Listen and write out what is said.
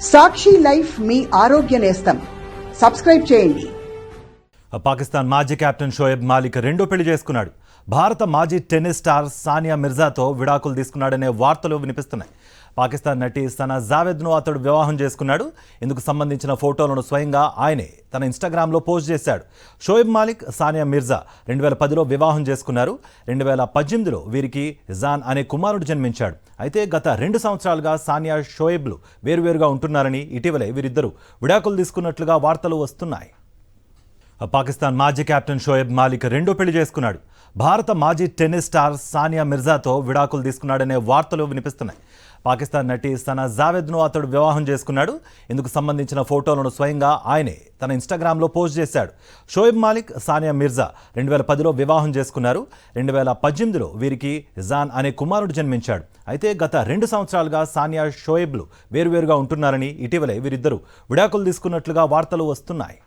సాక్షి life మీ ఆరోగ్య నేస్తం. Subscribe చేయండి. పాకిస్తాన్ మాజీ కెప్టెన్ షోయబ్ మాలిక్ రెండో పెళ్లి చేసుకున్నాడు. భారత మాజీ టెన్నిస్ స్టార్ సానియా మిర్జాతో విడాకులు తీసుకున్నాడనే వార్తలు వినిపిస్తున్నాయి. పాకిస్తాన్ నటి సనా జావేద్ను అతడు వివాహం చేసుకున్నాడు. ఇందుకు సంబంధించిన ఫోటోలను స్వయంగా ఆయనే తన ఇన్స్టాగ్రామ్లో పోస్ట్ చేశాడు. షోయబ్ మాలిక్, సానియా మిర్జా 2010లో వివాహం చేసుకున్నారు. 2018లో వీరికి జాన్ అనే కుమారుడు జన్మించాడు. అయితే గత 2 సంవత్సరాలుగా సానియా, షోయబ్లు వేరువేరుగా ఉంటున్నారని, ఇటీవలే వీరిద్దరూ విడాకులు తీసుకున్నట్లుగా వార్తలు వస్తున్నాయి. పాకిస్తాన్ మాజీ కెప్టెన్ షోయబ్ మాలిక్ రెండో పెళ్లి చేసుకున్నాడు. భారత మాజీ టెన్నిస్ స్టార్ సానియా మిర్జాతో విడాకులు తీసుకున్నాడనే వార్తలు వినిపిస్తున్నాయి. పాకిస్తాన్ నటి సనా జావేద్ను అతడు వివాహం చేసుకున్నాడు. ఇందుకు సంబంధించిన ఫోటోలను స్వయంగా ఆయనే తన ఇన్స్టాగ్రామ్లో పోస్ట్ చేశాడు. షోయబ్ మాలిక్, సానియా మిర్జా 2010లో వివాహం చేసుకున్నారు. 2018లో వీరికి జాన్ అనే కుమారుడు జన్మించాడు. అయితే గత 2 సంవత్సరాలుగా సానియా, షోయబ్లు వేరువేరుగా ఉంటున్నారని, ఇటీవలే వీరిద్దరూ విడాకులు తీసుకున్నట్లుగా వార్తలు వస్తున్నాయి.